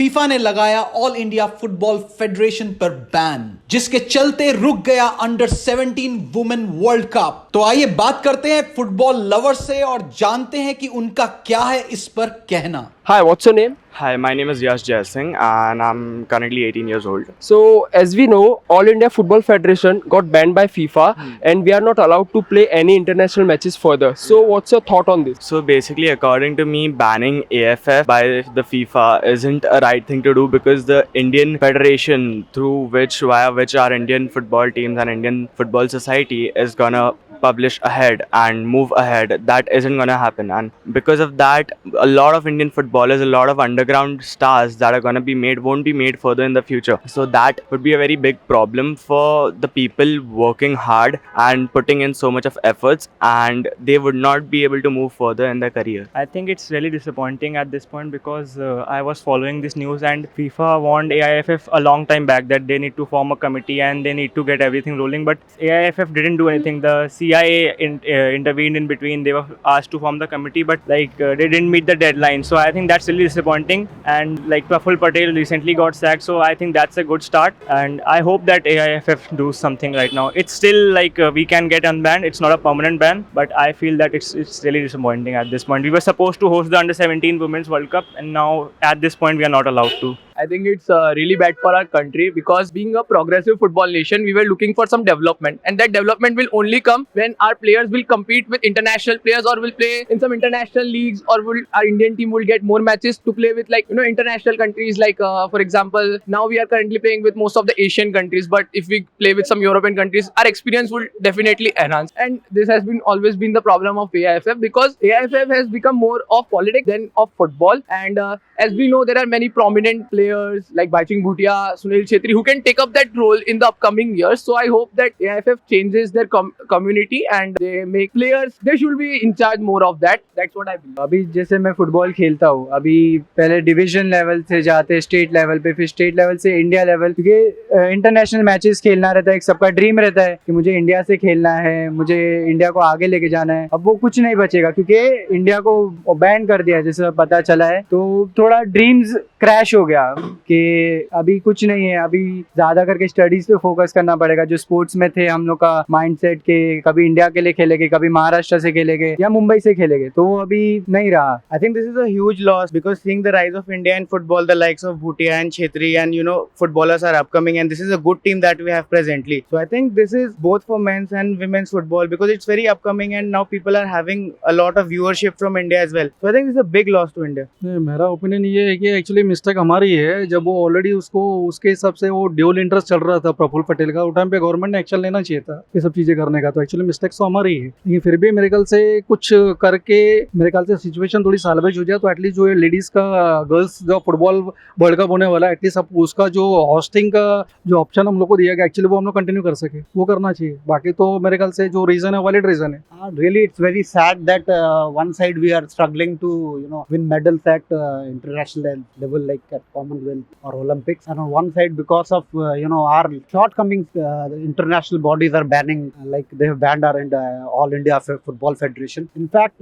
FIFA ने लगाया all India football federation पर बैन, जिसके चलते रुक गया अंडर 17 वुमेन वर्ल्ड कप। तो आइए बात करते हैं फुटबॉल लवर्स से और जानते हैं कि उनका क्या है इस पर कहना। Hi, what's your name? Hi, my name is Yash Jaising and I'm currently 18 years old. So, as we know, All India Football Federation got banned by FIFA and we are not allowed to play any international matches further. So, what's your thought on this? So basically, according to me, banning AIFF by the FIFA isn't a right thing to do because the Indian Federation, via which our Indian football teams and Indian football society is gonna publish ahead and move ahead, that isn't gonna happen. And because of that, a lot of Indian footballers, a lot of underground stars that are gonna be made won't be made further in the future. So that would be a very big problem for the people working hard and putting in so much of efforts, and they would not be able to move further in their career. I think it's really disappointing at this point because I was following this news and FIFA warned AIFF a long time back that they need to form a committee and they need to get everything rolling, but AIFF didn't do anything. The CIA intervened in between. They were asked to form the committee, but they didn't meet the deadline. So I think that's really disappointing. And Praful Patel recently got sacked, so I think that's a good start. And I hope that AIFF do something right now. It's still we can get unbanned. It's not a permanent ban, but I feel that it's really disappointing at this point. We were supposed to host the Under 17 Women's World Cup, and now at this point we are not allowed to. I think it's really bad for our country because being a progressive football nation, we were looking for some development, and that development will only come when our players will compete with international players or will play in some international leagues, or our Indian team will get more matches to play with international countries. For example, now we are currently playing with most of the Asian countries, but if we play with some European countries, our experience will definitely enhance. And this has always been the problem of AIFF because AIFF has become more of politics than of football. And as we know, there are many prominent players like Baichung Bhutia, Sunil Chhetri, who can take up that role in the upcoming years. So I hope that AIFF changes their community and they make players, they should be in charge more of that. That's what I believe. अभी जैसे मैं football खेलता हूँ, अभी पहले division level से जाते state level पे, फिर स्टेट लेवल से इंडिया लेवल, क्योंकि इंटरनेशनल मैचेस खेलना रहता है, एक सबका ड्रीम रहता है कि मुझे इंडिया से खेलना है, मुझे इंडिया को आगे लेके जाना है। अब वो कुछ नहीं बचेगा क्योंकि इंडिया को बैन कर दिया जैसे पता चला है, तो थोड़ा ड्रीम्स क्रैश हो गया कि अभी कुछ नहीं है, अभी ज्यादा करके स्टडीज पे फोकस करना पड़ेगा। जो स्पोर्ट्स में थे हम लोग का माइंडसेट के कभी इंडिया के लिए खेलेंगे, कभी महाराष्ट्र से खेलेंगे या मुंबई से खेलेंगे, तो वो अभी नहीं रहा। I think this is a huge loss because seeing the rise of India in football, the likes of Bhutia and Chhetri and footballers are upcoming, and this is a good team that we have presently. So I think this is both for men's and women's football because it's very upcoming and now people are having a lot of viewership from India as well. So I think this is a big loss to India. मेरा opinion ये है कि actually mistake हमारी है। जब वो already उसके हिसाब से वो ड्यूल इंटरेस्ट चल रहा था प्रफुल्ल पटेल का, उस टाइम पे गवर्नमेंट ने एक्शन लेना चाहिए था ये सब चीजें करने का। तो एक्चुअली मिस्टेक तो हमारी है, लेकिन फिर भी मेरे ख्याल से कुछ करके मेरे ख्याल से सिचुएशन थोड़ी सालवेज हो जाए तो एटलीस्ट जो लेडीज का गर्ल्स जो फुटबॉल वर्ल्ड कप होने वाला है, एटलीस्ट अब उसका जो होस्टिंग का जो ऑप्शन हम लोग को दिया गया एक्चुअली वो हम लोग कंटिन्यू कर सके, वो करना चाहिए। बाकी तो मेरे ख्याल से जो रीजन है वैलिड रीजन है। Really, it's very sad that one side we are struggling to win medals at international level like at Commonwealth or Olympics, and on one side because of our shortcomings, the international bodies are banning, like they have banned our All India Football Federation. In fact,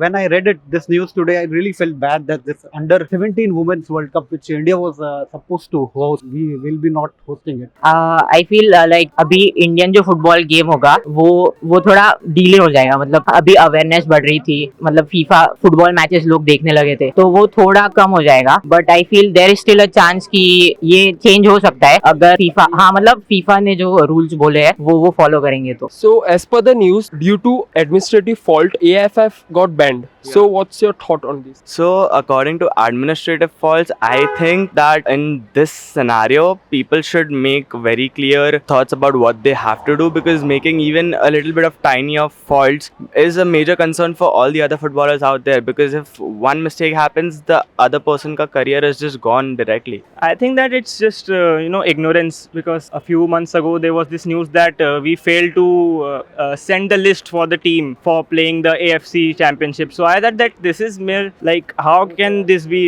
when I read this news today, I really felt bad that this Under 17 Women's World Cup, which India was supposed to host, we will be not hosting it. I feel like अभी Indian जो football game होगा वो थोड़ा delay हो जाएगा। मतलब अभी awareness बढ़ रही थी, मतलब फीफा फुटबॉल मैचेस लोग देखने लगे थे, तो वो थोड़ा कम हो जाएगा। But I feel there is still a chance कि ये चेंज हो सकता है अगर फीफा ने जो रूल्स बोले हैं वो फॉलो करेंगे तो। So, as per the news, due to administrative fault, AIFF got banned. So, what's your thought on this? So according to administrative faults, I think that in this scenario, people should make very clear thoughts about what they have to do, because making even a little bit of tiny of faults is a major concern for all the other footballers out there, because if one mistake happens, the other person ka career is just gone directly. I think that it's just ignorance, because a few months ago there was this news that we failed to send the list for the team for playing the AFC championship. So I thought that this is mere how can this be,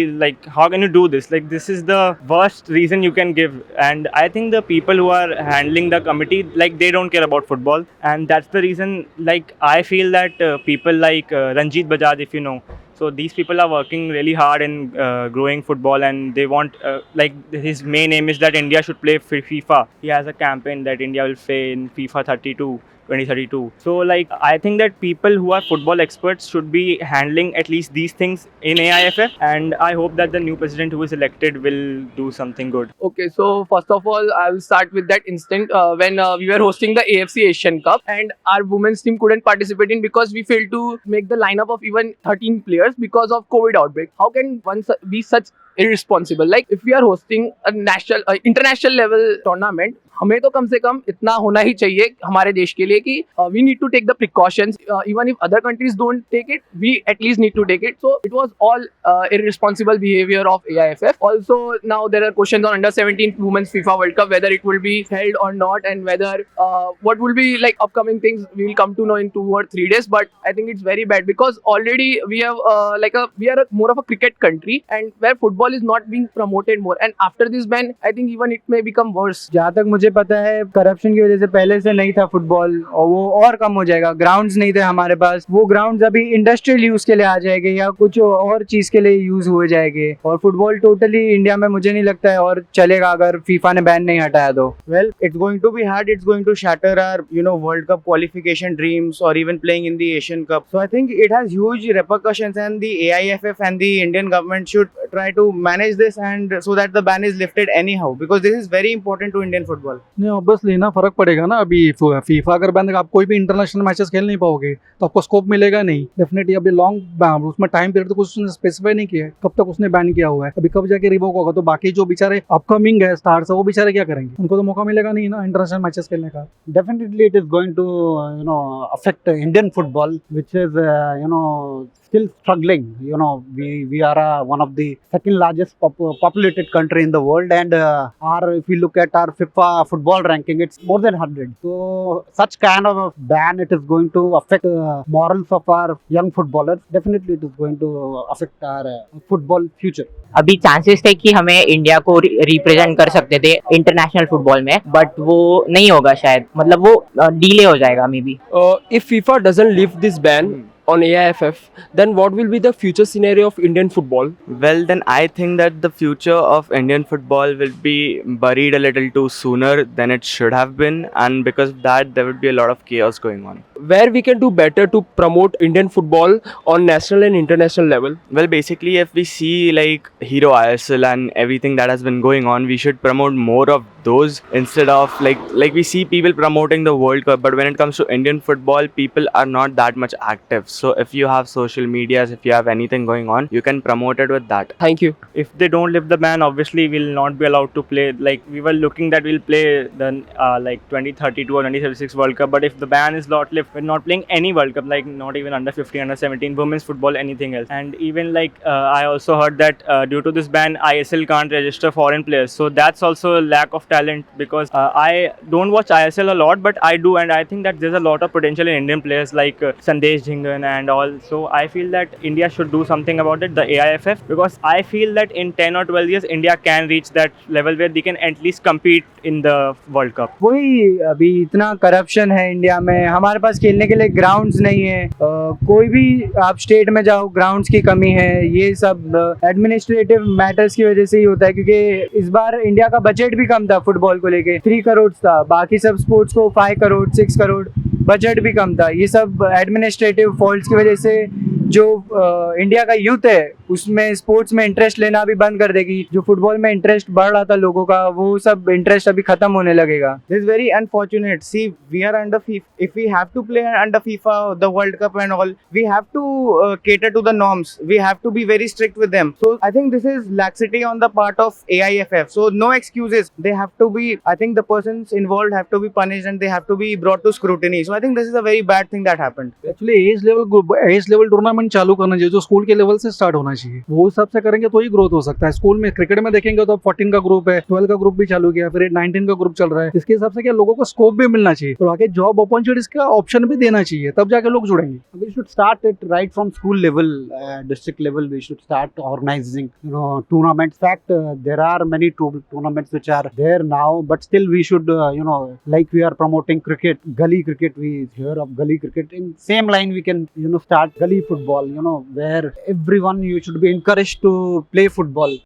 how can you do this? This is the worst reason you can give. And I think the people who are handling the committee, they don't care about football, and that's the reason I feel that people like Ranjit Bajaj, if you know, So these people are working really hard in growing football, and they want like his main aim is that India should play FIFA. He has a campaign that India will play in FIFA 32. 2032. So like I think that people who are football experts should be handling at least these things in AIFF, and I hope that the new president who is elected will do something good. Okay, so first of all, I will start with that instant when we were hosting the AFC Asian Cup and our women's team couldn't participate in because we failed to make the lineup of even 13 players because of COVID outbreak. How can one be such irresponsible? Like if we are hosting a international level tournament, हमें तो कम से कम इतना होना ही चाहिए हमारे देश के लिए कि we need to take the precautions even if other countries don't take it, we at least need to take it. So it was all irresponsible behavior of AIFF. Also now there are questions on under 17 women's FIFA World Cup, whether it will be held or not, and whether what will be like upcoming things we will come to know in 2 or 3 days. But I think it's very bad because already we have we are more of a cricket country and where football is not being promoted more, and after this ban I think even it may become worse. जहाँ तक मुझे पता है corruption की वजह से पहले से नहीं था फुटबॉल, और वो और कम हो जाएगा. ग्राउंड्स नहीं थे हमारे पास, वो ग्राउंड्स अभी इंडस्ट्रियल यूज के लिए आ जाएंगे या कुछ और चीज के लिए यूज हुए जाएंगे, और फुटबॉल टोटली इंडिया में मुझे नहीं लगता है और चलेगा अगर फीफा ने बैन नहीं हटाया तो. Well, it's going to be hard. It's going to shatter our, World Cup qualification dreams or even playing in the Asian Cup. So I think it has huge repercussions, and the AIFF and the Indian government should try to manage this and so that the ban is lifted anyhow, because this is very important to Indian football. नहीं obviously ना फर्क पड़ेगा ना. अभी FIFA अगर ban आप कोई भी इंटरनेशनल मैचेस खेल नहीं पाओगे तो आपको स्कोप मिलेगा नहीं डेफिनेटली. अभी लॉन्ग उसमें टाइम पीरियड तो कुछ उसने स्पेसिफाई नहीं किया है कब तक उसने बैन किया हुआ है. अभी कब जाके रिवोक होगा तो बाकी जो बेचारे अपकमिंग है स्टार्स है वो बेचारे क्या करेंगे, उनको तो मौका मिलेगा नहीं ना इंटरनेशनल मैचेस खेलने का. Definitely, it is going to affect Indian football, which is still struggling. We are one of the second largest populated country in the world, and if we look at our FIFA football ranking, it's more than 100. So such kind of a ban, it is going to affect morals of our young footballers. Definitely, it is going to affect our football future. अभी chances थे कि हमें India को represent कर सकते थे international football में, but वो नहीं होगा शायद, मतलब वो डिले हो जाएगा may be. If FIFA doesn't lift this ban on AIFF, then what will be the future scenario of Indian football? Well, then I think that the future of Indian football will be buried a little too sooner than it should have been, and because of that, there would be a lot of chaos going on. Where we can do better to promote Indian football on national and international level? Well, basically, if we see like Hero ISL and everything that has been going on, we should promote more of those instead of like we see people promoting the World Cup, but when it comes to Indian football, people are not that much active. So if you have social medias, if you have anything going on, you can promote it with that. Thank you. If they don't lift the ban, obviously we'll not be allowed to play. Like we were looking that we'll play the 2032 or 2036 World Cup, but if the ban is not lifted, we're not playing any World Cup, like not even under 15, under 17, women's football, anything else. And even I also heard that due to this ban, ISL can't register foreign players. So that's also a lack of talent, because I don't watch ISL a lot, but I do, and I think that there's a lot of potential in Indian players like Sandesh Jhingan and all. So I feel that India should do something about it, the AIFF, because I feel that in 10 or 12 years, India can reach that level where they can at least compete in the World Cup. वही अभी इतना corruption है India में, हमारे पास खेलने के लिए grounds नहीं है. कोई भी आप स्टेट में जाओ ग्राउंड्स की कमी है. ये सब एडमिनिस्ट्रेटिव मैटर्स की वजह से ही होता है, क्योंकि इस बार इंडिया का बजट भी कम था फुटबॉल को लेके. 3 करोड़ था, बाकी सब स्पोर्ट्स को 5 करोड़ 6 करोड़, बजट भी कम था. ये सब एडमिनिस्ट्रेटिव फॉल्ट्स की वजह से जो इंडिया का यूथ है उसमें स्पोर्ट्स में इंटरेस्ट लेना भी बंद कर देगी. जो फुटबॉल में इंटरेस्ट बढ़ रहा था लोगों का, वो सब इंटरेस्ट अभी खत्म होने लगेगा. This is very unfortunate. See, we are under FIFA. If we have to play under FIFA, the World Cup and all, we have to cater to the norms. We have to be very strict with them. So I think this is laxity on the part of AIFF. So no excuses. They have to be. I think the persons involved have to be punished and they have to be brought to scrutiny. So I think this is a very bad thing that happened. Actually age level tournament चालू करना चाहिए, जो school के level से start होना चाहिए. वो सब से करेंगे तो ही ग्रोथ हो सकता है. स्कूल में क्रिकेट में देखेंगे तो 14 का ग्रुप है, 12 का ग्रुप भी चालू किया, फिर 19 का ग्रुप चल रहा है. इसके हिसाब से क्या लोगों को स्कोप भी मिलना चाहिए और आगे जॉब अपॉर्चुनिटीज का ऑप्शन भी देना चाहिए, तब जाके लोग जुड़ेंगे. We should start it right from school level, district level. We should start organizing, tournaments. In fact, there are many tournaments which are there now, but still we should, like we are promoting cricket, gully cricket. We hear of gully cricket. In same line, we can, start gully football. football, where everyone you should be encouraged to play football.